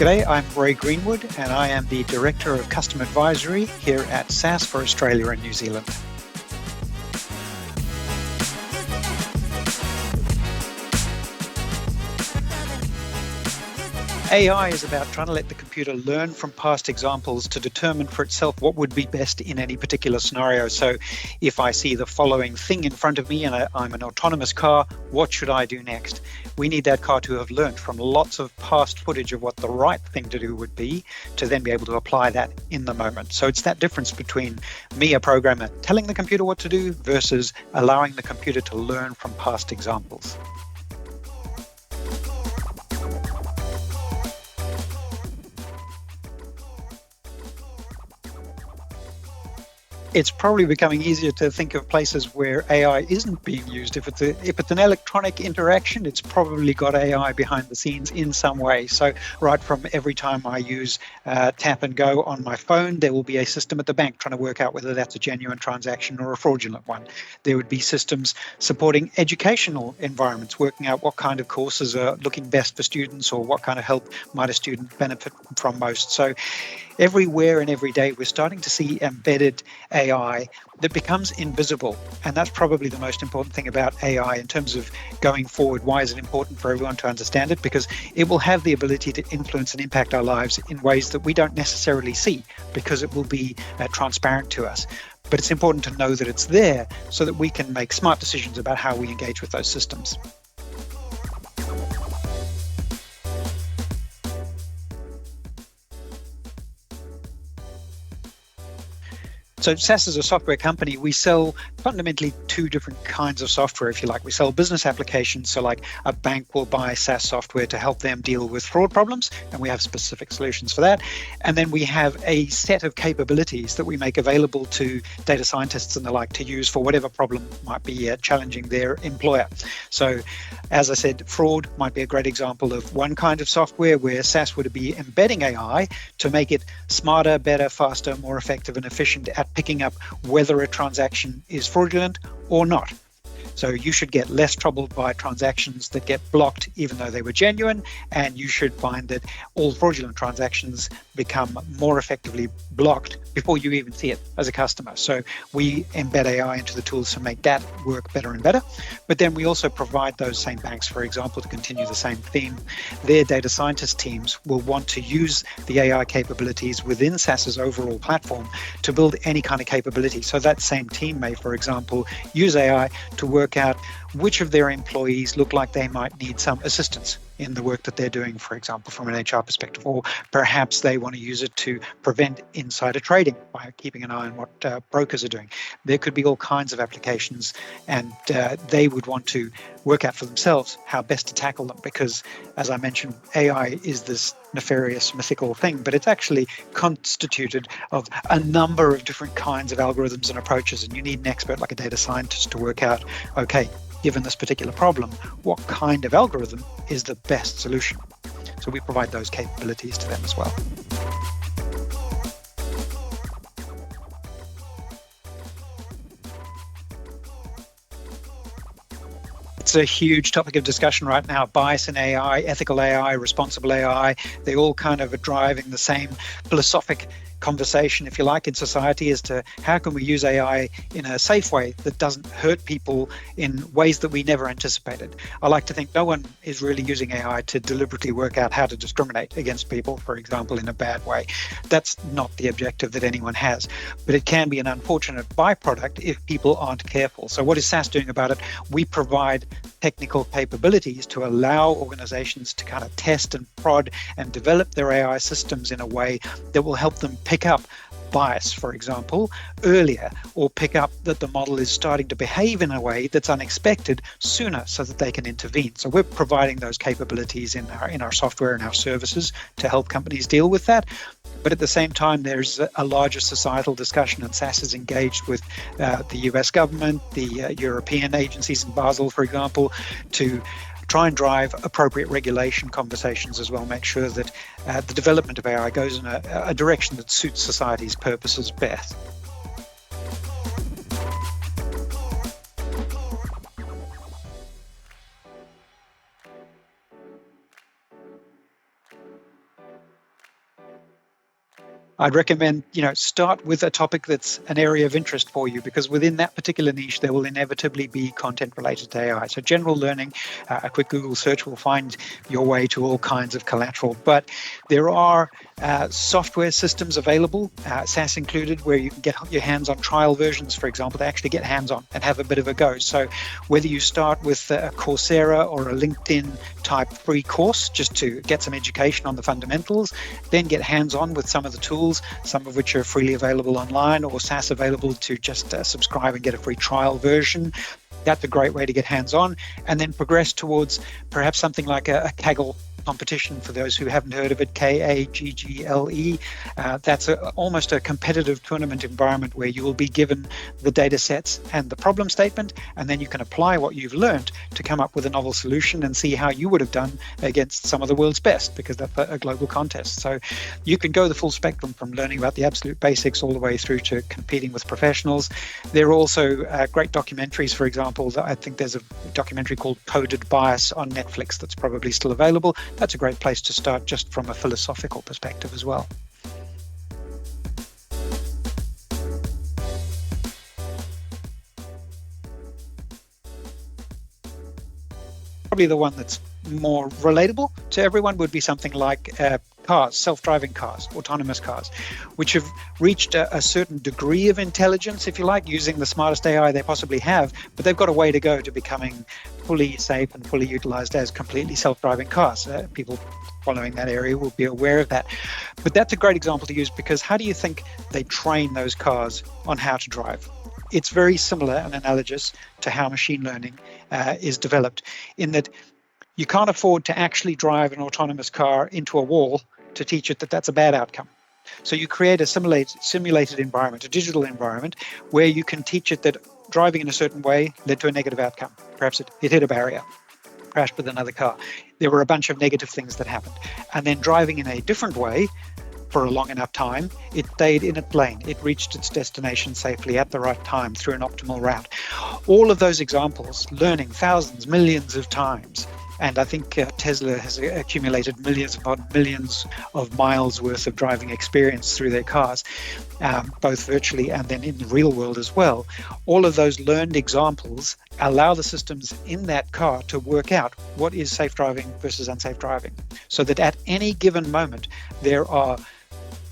G'day, I'm Ray Greenwood and I am the Director of Custom Advisory here at SAS for Australia and New Zealand. AI is about trying to let the computer learn from past examples to determine for itself what would be best in any particular scenario. So if I see the following thing in front of me and I'm an autonomous car, what should I do next? We need that car to have learned from lots of past footage of what the right thing to do would be to then be able to apply that in the moment. So it's that difference between me, a programmer, telling the computer what to do versus allowing the computer to learn from past examples. It's probably becoming easier to think of places where AI isn't being used. If it's an electronic interaction, it's probably got AI behind the scenes in some way. So right from every time I use tap and go on my phone, there will be a system at the bank trying to work out whether that's a genuine transaction or a fraudulent one. There would be systems supporting educational environments, working out what kind of courses are looking best for students or what kind of help might a student benefit from most. So everywhere and every day, we're starting to see embedded AI that becomes invisible. And that's probably the most important thing about AI in terms of going forward. Why is it important for everyone to understand it? Because it will have the ability to influence and impact our lives in ways that we don't necessarily see, because it will be transparent to us. But it's important to know that it's there so that we can make smart decisions about how we engage with those systems. So SAS is a software company. We sell fundamentally two different kinds of software, if you like. We sell business applications. So like a bank will buy SAS software to help them deal with fraud problems, and we have specific solutions for that. And then we have a set of capabilities that we make available to data scientists and the like to use for whatever problem might be challenging their employer. So as I said, fraud might be a great example of one kind of software where SAS would be embedding AI to make it smarter, better, faster, more effective and efficient at picking up whether a transaction is fraudulent or not. So you should get less troubled by transactions that get blocked even though they were genuine, and you should find that all fraudulent transactions become more effectively blocked before you even see it as a customer. So we embed AI into the tools to make that work better and better. But then we also provide those same banks, for example, to continue the same theme. Their data scientist teams will want to use the AI capabilities within SAS's overall platform to build any kind of capability. So that same team may, for example, use AI to work out which of their employees look like they might need some assistance in the work that they're doing, for example, from an HR perspective, or perhaps they want to use it to prevent insider trading by keeping an eye on what brokers are doing. There could be all kinds of applications, and they would want to work out for themselves how best to tackle them, because, as I mentioned, AI is this nefarious, mythical thing, but it's actually constituted of a number of different kinds of algorithms and approaches, and you need an expert like a data scientist to work out, okay, given this particular problem, what kind of algorithm is the best solution? So we provide those capabilities to them as well. It's a huge topic of discussion right now. Bias in AI, ethical AI, responsible AI, they all kind of are driving the same philosophic conversation, if you like, in society as to how can we use AI in a safe way that doesn't hurt people in ways that we never anticipated. I like to think no one is really using AI to deliberately work out how to discriminate against people, for example, in a bad way. That's not the objective that anyone has, but it can be an unfortunate byproduct if people aren't careful. So what is SAS doing about it? We provide technical capabilities to allow organizations to kind of test and prod and develop their AI systems in a way that will help them pick up bias, for example, earlier, or pick up that the model is starting to behave in a way that's unexpected sooner so that they can intervene. So we're providing those capabilities in our software and our services to help companies deal with that. But at the same time, there's a larger societal discussion, and SAS is engaged with the US government, the European agencies in Basel, for example, to try and drive appropriate regulation conversations as well, make sure that the development of AI goes in a direction that suits society's purposes best. I'd recommend, start with a topic that's an area of interest for you, because within that particular niche, there will inevitably be content related to AI. So general learning, a quick Google search will find your way to all kinds of collateral. But there are software systems available, SAS included, where you can get your hands on trial versions, for example, to actually get hands on and have a bit of a go. So whether you start with a Coursera or a LinkedIn type free course just to get some education on the fundamentals, then get hands on with some of the tools, some of which are freely available online, or SAS available to just subscribe and get a free trial version. That's a great way to get hands on, and then progress towards perhaps something like a Kaggle competition. For those who haven't heard of it, Kaggle. That's almost a competitive tournament environment where you will be given the data sets and the problem statement, and then you can apply what you've learned to come up with a novel solution and see how you would have done against some of the world's best, because that's a global contest. So you can go the full spectrum from learning about the absolute basics all the way through to competing with professionals. There are also great documentaries. For example, I think there's a documentary called Coded Bias on Netflix that's probably still available. That's a great place to start just from a philosophical perspective as well. Probably the one that's more relatable to everyone would be something like cars, self-driving cars, autonomous cars, which have reached a certain degree of intelligence, if you like, using the smartest AI they possibly have, but they've got a way to go to becoming fully safe and fully utilized as completely self-driving cars. People following that area will be aware of that. But that's a great example to use, because how do you think they train those cars on how to drive? It's very similar and analogous to how machine learning is developed, in that you can't afford to actually drive an autonomous car into a wall to teach it that that's a bad outcome. So you create a simulated environment, a digital environment, where you can teach it that driving in a certain way led to a negative outcome. Perhaps it hit a barrier, crashed with another car. There were a bunch of negative things that happened. And then driving in a different way for a long enough time, it stayed in its lane. It reached its destination safely at the right time through an optimal route. All of those examples, learning thousands, millions of times. And I think Tesla has accumulated millions upon millions of miles worth of driving experience through their cars, both virtually and then in the real world as well. All of those learned examples allow the systems in that car to work out what is safe driving versus unsafe driving, so that at any given moment there are,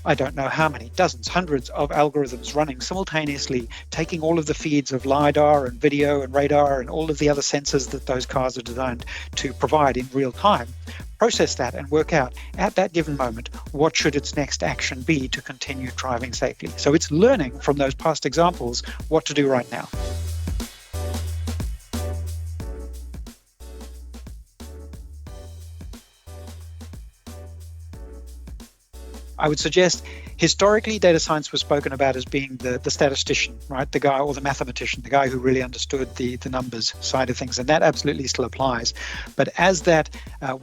I don't know how many, dozens, hundreds of algorithms running simultaneously, taking all of the feeds of LiDAR and video and radar and all of the other sensors that those cars are designed to provide in real time, process that and work out at that given moment what should its next action be to continue driving safely. So it's learning from those past examples what to do right now. I would suggest historically data science was spoken about as being the statistician, right? The guy, or the mathematician, the guy who really understood the numbers side of things. And that absolutely still applies. But as that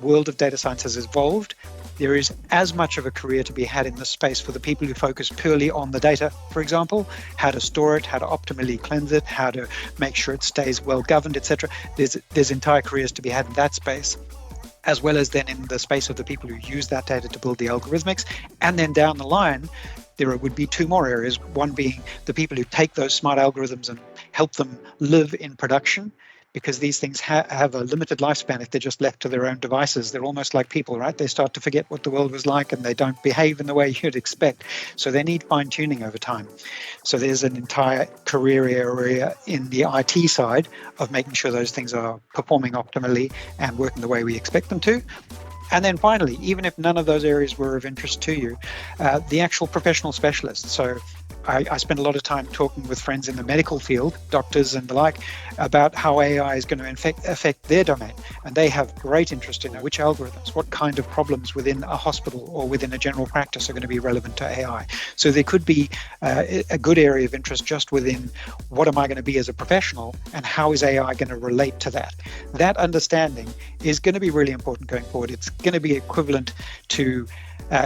world of data science has evolved, there is as much of a career to be had in this space for the people who focus purely on the data, for example, how to store it, how to optimally cleanse it, how to make sure it stays well governed, etc. There's entire careers to be had in that space, as well as then in the space of the people who use that data to build the algorithmics. And then down the line, there would be two more areas, one being the people who take those smart algorithms and help them live in production, because these things have a limited lifespan if they're just left to their own devices. They're almost like people, right? They start to forget what the world was like and they don't behave in the way you'd expect. So they need fine-tuning over time. So there's an entire career area in the IT side of making sure those things are performing optimally and working the way we expect them to. And then finally, even if none of those areas were of interest to you, the actual professional specialists. So I spend a lot of time talking with friends in the medical field, doctors and the like, about how AI is going to affect their domain. And they have great interest in which algorithms, what kind of problems within a hospital or within a general practice are going to be relevant to AI. So there could be a good area of interest just within what am I going to be as a professional and how is AI going to relate to that. That understanding is going to be really important going forward. It's going to be equivalent to,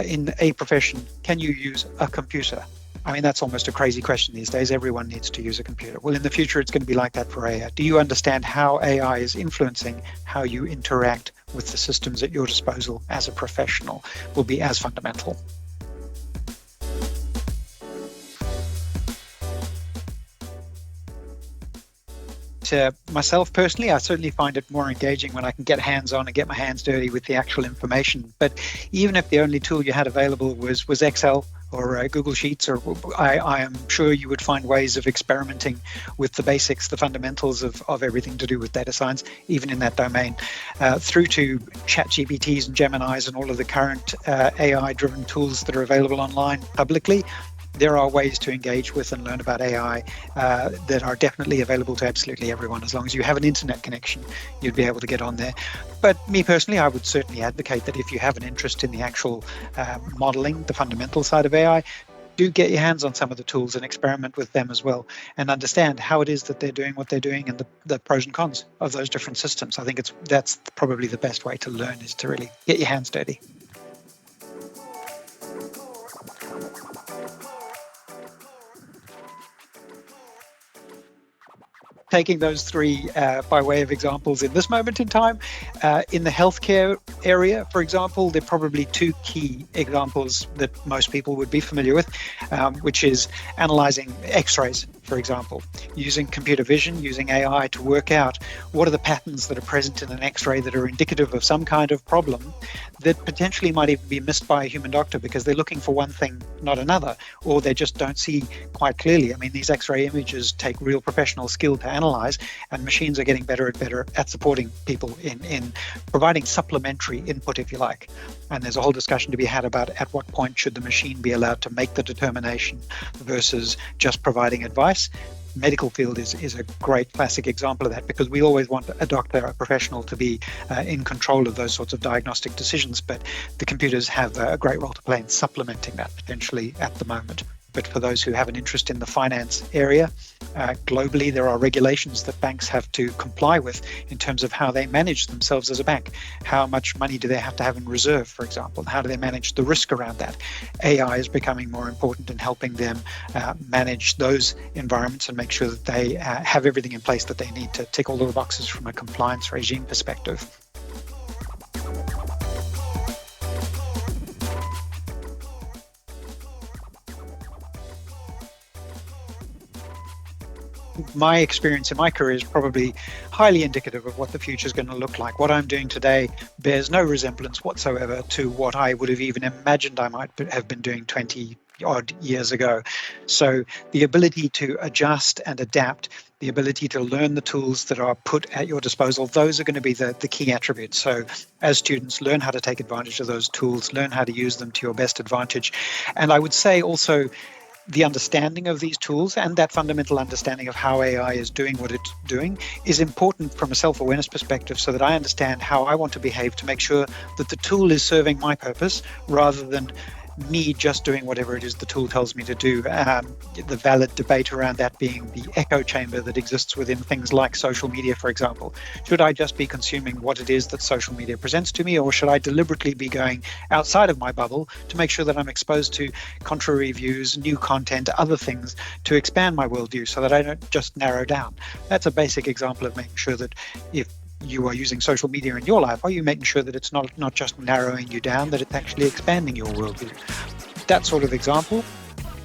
in a profession, can you use a computer? I mean, that's almost a crazy question these days. Everyone needs to use a computer. Well, in the future, it's going to be like that for AI. Do you understand how AI is influencing how you interact with the systems at your disposal as a professional? Will be as fundamental. myself personally, I certainly find it more engaging when I can get hands-on and get my hands dirty with the actual information. But even if the only tool you had available was Excel or Google Sheets, or I am sure you would find ways of experimenting with the basics, the fundamentals of everything to do with data science, even in that domain, through to ChatGPTs and Geminis and all of the current AI-driven tools that are available online publicly. There are ways to engage with and learn about AI that are definitely available to absolutely everyone. As long as you have an internet connection, you'd be able to get on there. But me personally, I would certainly advocate that if you have an interest in the actual modeling, the fundamental side of AI, do get your hands on some of the tools and experiment with them as well, and understand how it is that they're doing what they're doing and the pros and cons of those different systems. I think that's probably the best way to learn, is to really get your hands dirty. Taking those three by way of examples in this moment in time, in the healthcare area, for example, there are probably two key examples that most people would be familiar with, which is analyzing x-rays, for example, using computer vision, using AI to work out what are the patterns that are present in an x-ray that are indicative of some kind of problem that potentially might even be missed by a human doctor because they're looking for one thing, not another, or they just don't see quite clearly. I mean, these x-ray images take real professional skill to analyze, and machines are getting better and better at supporting people in providing supplementary input, if you like. And there's a whole discussion to be had about at what point should the machine be allowed to make the determination versus just providing advice. Medical field is a great classic example of that, because we always want a doctor, a professional, to be in control of those sorts of diagnostic decisions, but the computers have a great role to play in supplementing that potentially at the moment. But for those who have an interest in the finance area, globally there are regulations that banks have to comply with in terms of how they manage themselves as a bank. How much money do they have to have in reserve, for example? How do they manage the risk around that? AI is becoming more important in helping them manage those environments and make sure that they have everything in place that they need to tick all of the boxes from a compliance regime perspective. My experience in my career is probably highly indicative of what the future is going to look like. What I'm doing today bears no resemblance whatsoever to what I would have even imagined I might have been doing 20 odd years ago. So the ability to adjust and adapt, the ability to learn the tools that are put at your disposal, those are going to be the key attributes. So as students, learn how to take advantage of those tools, learn how to use them to your best advantage. And I would say also, the understanding of these tools and that fundamental understanding of how AI is doing what it's doing is important from a self-awareness perspective, so that I understand how I want to behave to make sure that the tool is serving my purpose rather than me just doing whatever it is the tool tells me to do. The valid debate around that being the echo chamber that exists within things like social media, for example. Should I just be consuming what it is that social media presents to me, or should I deliberately be going outside of my bubble to make sure that I'm exposed to contrary views, new content, other things to expand my worldview so that I don't just narrow down? That's a basic example of making sure that if you are using social media in your life, are you making sure that it's not just narrowing you down, that it's actually expanding your worldview? That sort of example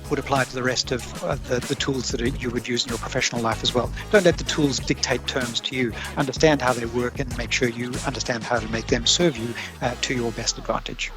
would apply to the rest of the tools that you would use in your professional life as well. Don't let the tools dictate terms to you. Understand how they work and make sure you understand how to make them serve you to your best advantage.